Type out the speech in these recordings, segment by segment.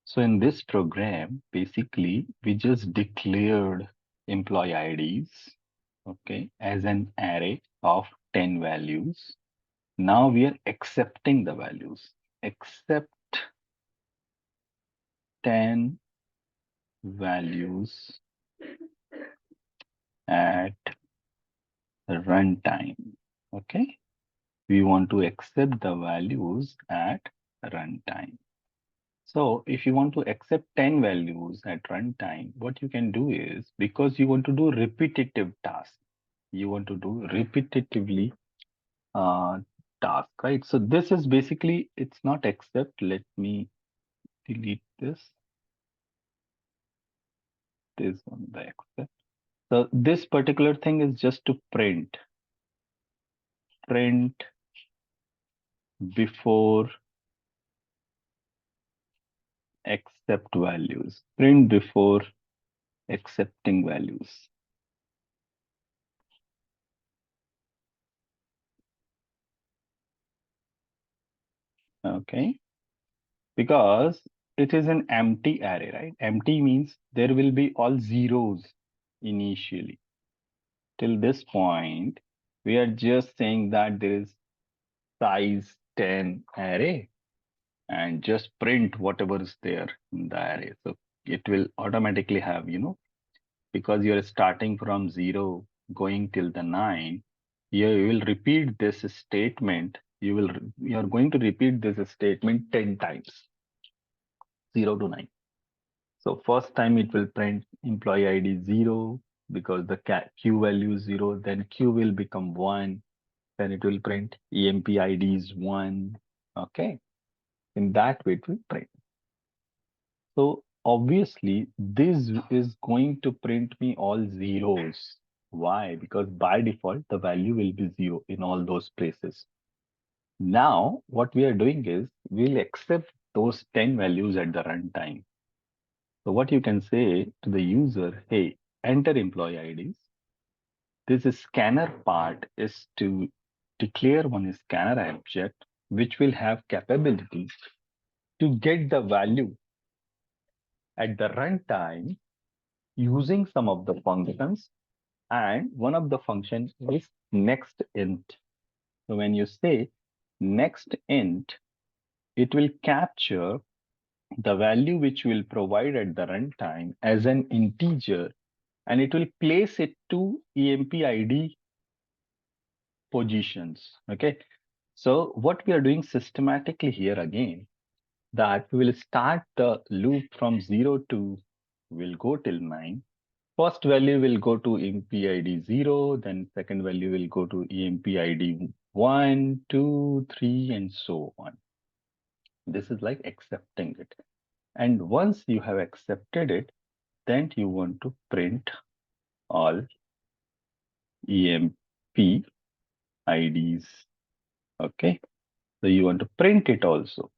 So in this program, basically, we just declared employee IDs, okay, as an array of 10 values. Now we are accepting the values. Accept 10 values at runtime. Okay, we want to accept the values at runtime. So if you want to accept 10 values at runtime, what you can do is, because you want to do repetitive tasks, you want to do repetitively uh, task, right? So this is basically, it's not accept. Let me delete this one, the accept. So this particular thing is just to print before accept values, print before accepting values. Okay, because it is an empty array, right? Empty means there will be all zeros initially. Till this point, we are just saying that there is size 10 array and just print whatever is there in the array. So it will automatically have, because you're starting from 0 going till the 9, here you will repeat this statement. You're going to repeat this statement 10 times, 0 to 9. So first time it will print employee ID 0 because the Q value is 0, then Q will become 1, then it will print EMP ID is 1. Okay, in that way it will print. So obviously this is going to print me all zeros. Why? Because by default the value will be 0 in all those places. Now what we are doing is we'll accept those 10 values at the runtime. So what you can say to the user, hey, enter employee IDs. This scanner part is to declare one scanner object which will have capabilities to get the value at the runtime using some of the functions, and one of the functions is next int. So when you say next int, it will capture the value which will provide at the runtime as an integer, and it will place it to EMP ID positions. Okay. So what we are doing systematically here again, that we will start the loop from 0 to, will go till 9. First value will go to EMP-ID 0, then second value will go to EMP-ID 1, 2, 3, and so on. This is like accepting it. And once you have accepted it, then you want to print all EMP IDs. Okay. So you want to print it also.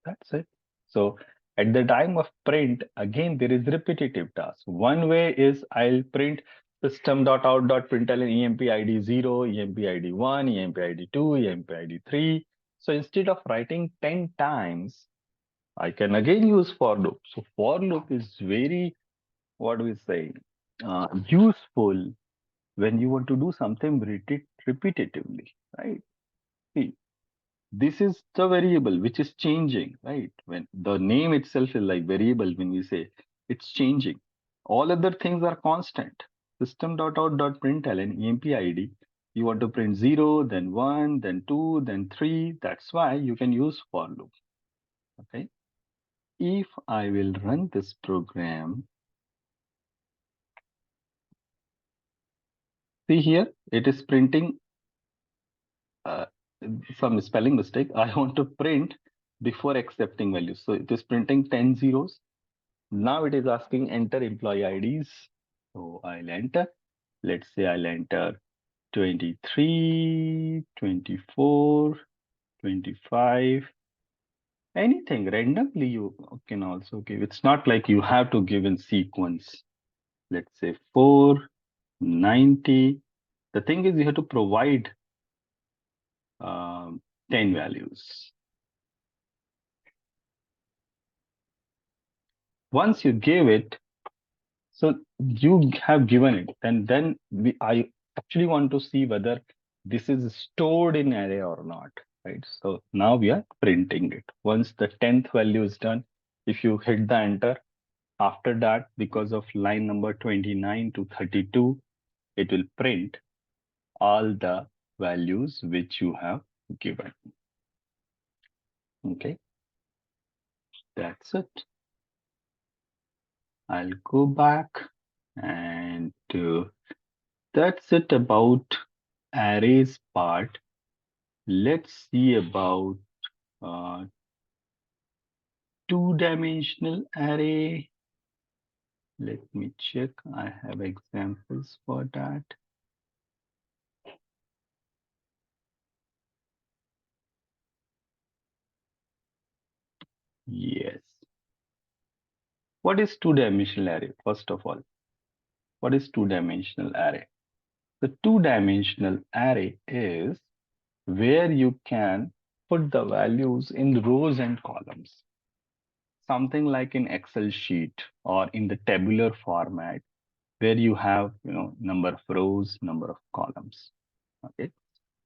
That's it. So at the time of print, again, there is repetitive task. One way is I'll print system.out.println emp id 0, emp id 1, emp id 2, emp id 3. So instead of writing 10 times, I can again use for loop. So for loop is very, what do we say, useful when you want to do something repetitively, right? See, this is the variable which is changing, right? When the name itself is like variable, when we say it's changing, all other things are constant. System.out.println emp id, you want to print 0, then 1, then 2, then 3. That's why you can use for loop. Okay. If I will run this program, see here, it is printing uh, some spelling mistake. I want to print before accepting values. So it is printing 10 zeros. Now it is asking enter employee IDs. So I'll enter. Let's say I'll enter 23, 24, 25. Anything randomly you can also give. It's not like you have to give in sequence. Let's say 4, 90. The thing is you have to provide 10 values. Once you give it, so you have given it, and then I actually want to see whether this is stored in array or not, right? So now we are printing it. Once the 10th value is done, if you hit the enter, after that, because of line number 29 to 32, it will print all the values which you have given. Okay, that's it. I'll go back and that's it about arrays part. Let's see about uh, two-dimensional array. Let me check. I have examples for that. Yes. What is two-dimensional array? First of all, what is two-dimensional array? The two-dimensional array is where you can put the values in rows and columns, something like in Excel sheet or in the tabular format where you have, number of rows, number of columns. Okay.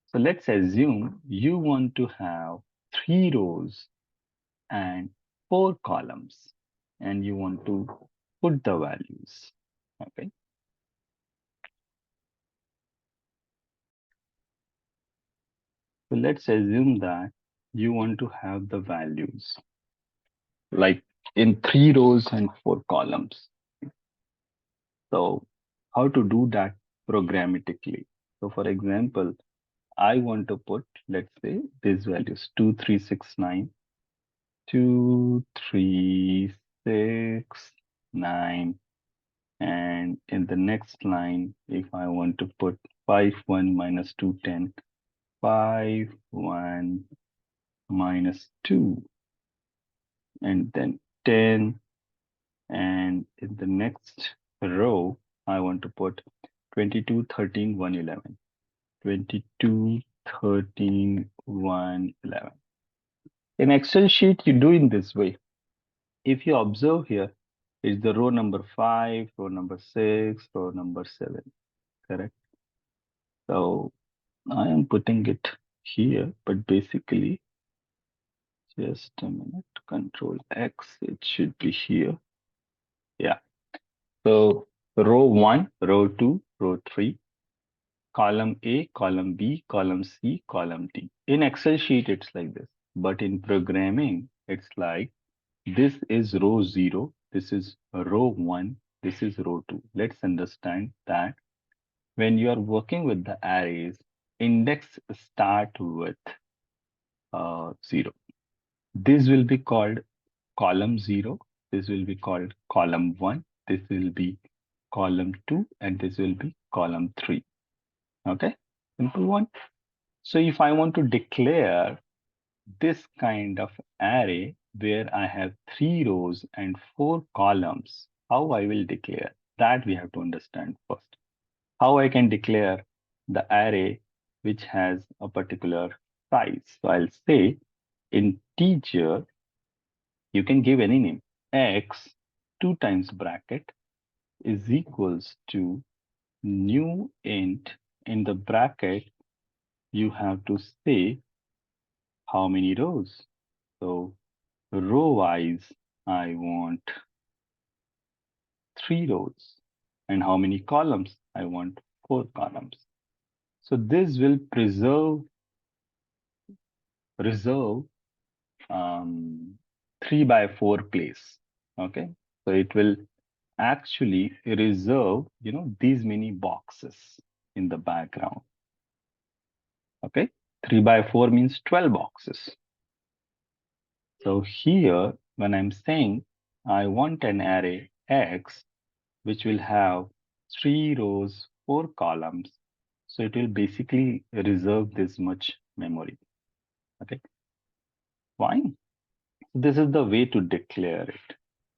So let's assume you want to have 3 rows and 4 columns, and you want to put the values. Okay. So let's assume that you want to have the values like in 3 rows and 4 columns. So how to do that programmatically? So for example, I want to put, let's say, these values 2369, 2369, and in the next line, if I want to put 51 minus 210, 51 minus 2, and then 10, and in the next row, I want to put 22, 13, 111, 22, 13, 111. In Excel sheet, you do in this way. If you observe here, it's the row number 5, row number 6, row number 7, correct? So I am putting it here, but basically, just a minute, Control X, it should be here. Yeah. So row 1, row 2, row 3, column A, column B, column C, column D. In Excel sheet, it's like this. But in programming, it's like this is row 0, this is row 1, this is row 2. Let's understand that when you are working with the arrays, index start with 0. This will be called column 0. This will be called column 1. This will be column 2. And this will be column 3. Okay, simple one. So if I want to declare this kind of array where I have 3 rows and 4 columns, how I will declare that we have to understand first. How I can declare the array which has a particular size. So I'll say in teacher, you can give any name. X 2 times bracket is equals to new int. In the bracket, you have to say how many rows. So row wise, I want 3 rows. And how many columns? I want 4 columns. So this will reserve 3 by 4 place. Okay. So it will actually reserve, these many boxes in the background. Okay. 3 by 4 means 12 boxes. So here, when I'm saying I want an array X, which will have 3 rows, 4 columns, so it will basically reserve this much memory. Okay, fine. This is the way to declare it.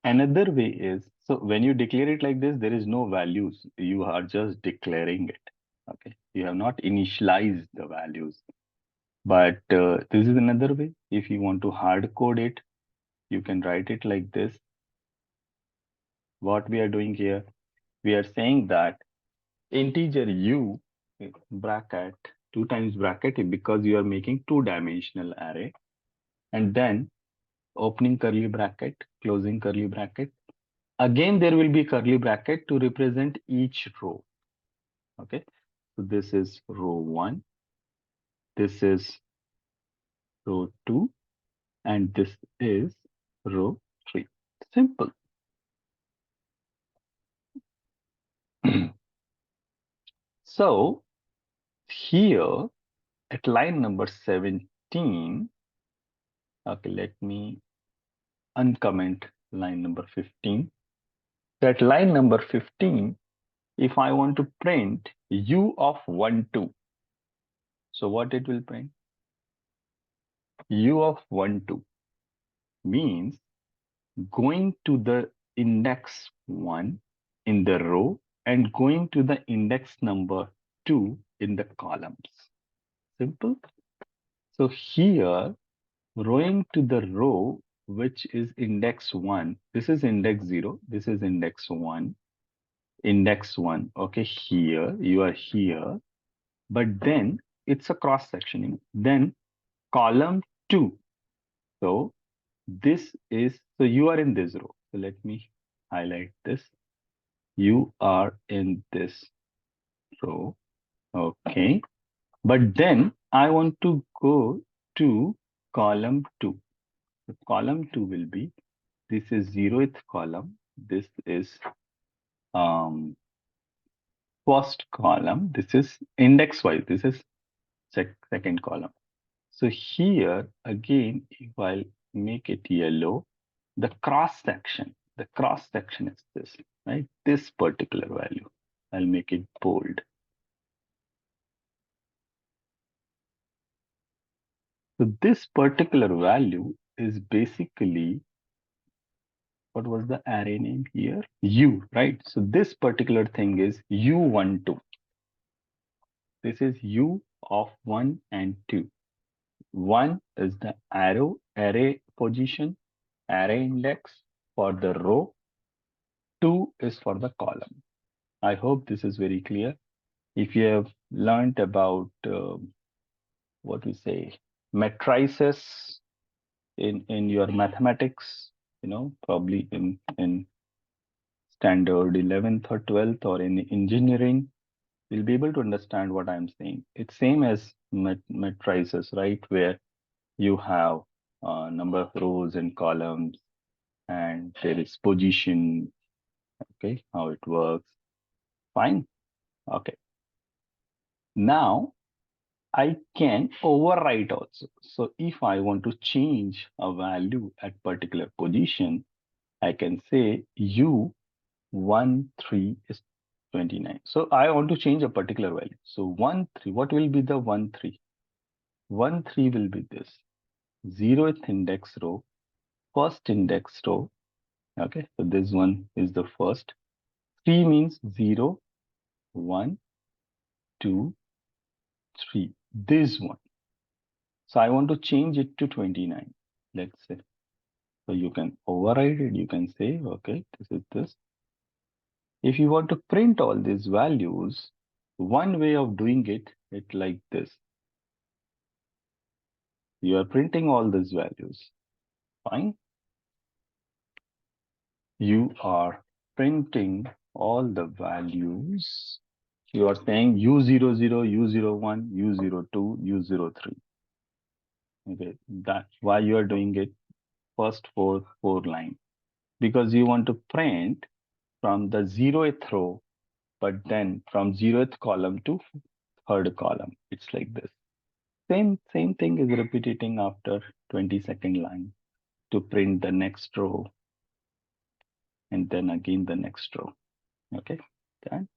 Another way is, so when you declare it like this, there is no values. You are just declaring it. Okay, you have not initialized the values. But this is another way. If you want to hard code it, you can write it like this. What we are doing here, we are saying that integer u bracket 2 times bracket because you are making two-dimensional array, and then opening curly bracket, closing curly bracket. Again, there will be curly bracket to represent each row. Okay, so this is row 1, this is row 2, and this is row 3. Simple. So here at line number 17, okay, let me uncomment line number 15. So at line number 15, if I want to print u of 1, 2, so what it will print? U of 1, 2 means going to the index 1 in the row and going to the index number 2 in the columns. Simple. So here, rowing to the row which is index 1, this is index 0, this is index 1, index 1. Okay, here, you are here, but then it's a cross sectioning. Then column 2. So this is, so you are in this row. So let me highlight this. You are in this row. Okay. But then I want to go to column 2. So column 2 will be, this is 0th column. This is first column. This is index wise. This is second column. So here again, if I'll make it yellow, the cross section is this, right? This particular value. I'll make it bold. So this particular value is basically, what was the array name here? U, right? So this particular thing is U12. This is U of 1 and 2. 1 is the array position, array index for the row. 2 is for the column. I hope this is very clear. If you have learned about what we say matrices in your mathematics, probably in standard 11th or 12th or in engineering, you'll be able to understand what I'm saying. It's same as matrices, right? Where you have a number of rows and columns, and there is position. Okay, how it works. Fine. Okay. Now I can overwrite also. So if I want to change a value at particular position, I can say U13 is 29. So I want to change a particular value. So 13, what will be the 13? 13 will be this 0th index row, first index row. Okay, so this one is the first. 3 means 0, 1, 2, 3. This one. So I want to change it to 29, let's say. So you can override it. You can say, okay, this is this. If you want to print all these values, one way of doing it like this. You are printing all these values. Fine. You are printing all the values. You are saying U00, U01, U02, U03. Okay, that's why you are doing it first four line, because you want to print from the 0th row, but then from 0th column to third column. It's like this. Same thing is repeating after 22nd line to print the next row and then again the next row. Okay, done.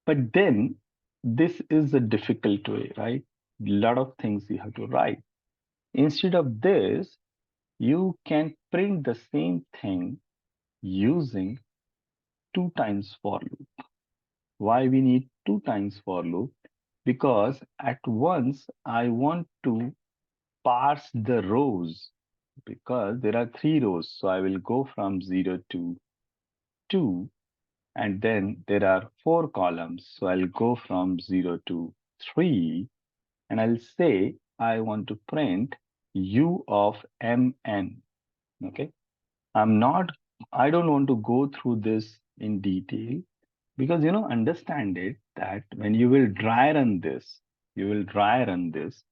But then this is a difficult way, right? A lot of things you have to write. Instead of this, you can print the same thing using 2 times for loop. Why we need 2 times for loop? Because at once I want to parse the rows. because there are three rows. So I will go from 0 to 2, and then there are four columns. So I'll go from 0 to 3, and I'll say I want to print U of MN. Okay. I'm not, I don't want to go through this in detail because, understand it that when you will dry run this, you will dry run this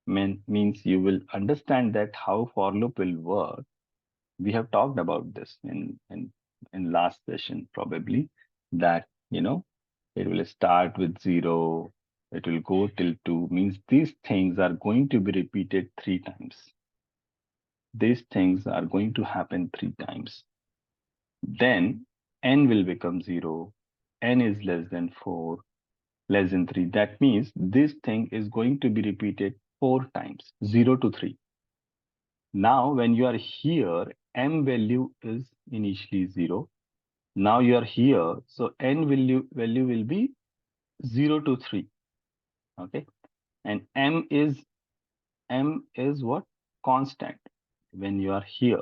means you will understand that how for loop will work. We have talked about this in last session probably, that it will start with 0, it will go till 2, means these things are going to be repeated 3 times. These things are going to happen 3 times. Then n will become 0, n is less than 4, less than 3. That means this thing is going to be repeated 4 times, 0 to 3. Now, when you are here, m value is initially 0. Now you are here, so n value will be 0 to 3. Okay, and m is what? Constant when you are here.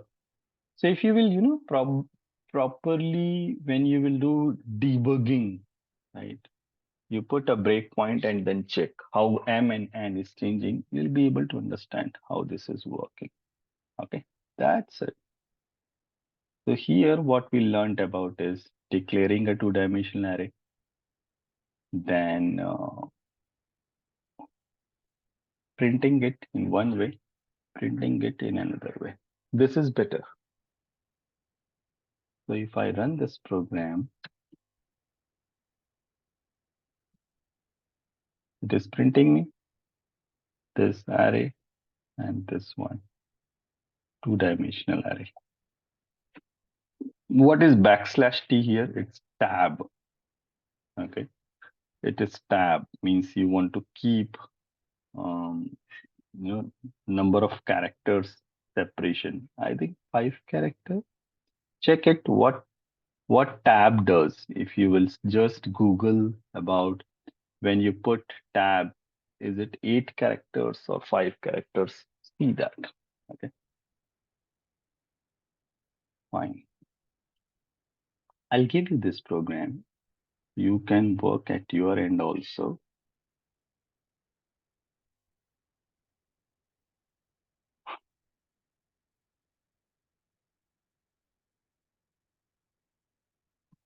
So if you will, properly, when you will do debugging, right? You put a breakpoint and then check how m and n is changing. You'll be able to understand how this is working. Okay, that's it. So here what we learned about is declaring a two-dimensional array, then printing it in one way, printing it in another way. This is better. So if I run this program, it is printing me this array and this one, two-dimensional array. What is \t here? It's tab. Okay, it is tab, means you want to keep um, number of characters separation. I think 5 characters. Check it what tab does. If you will just Google about when you put tab, is it 8 characters or 5 characters? See that. Okay, fine. I'll give you this program. You can work at your end also.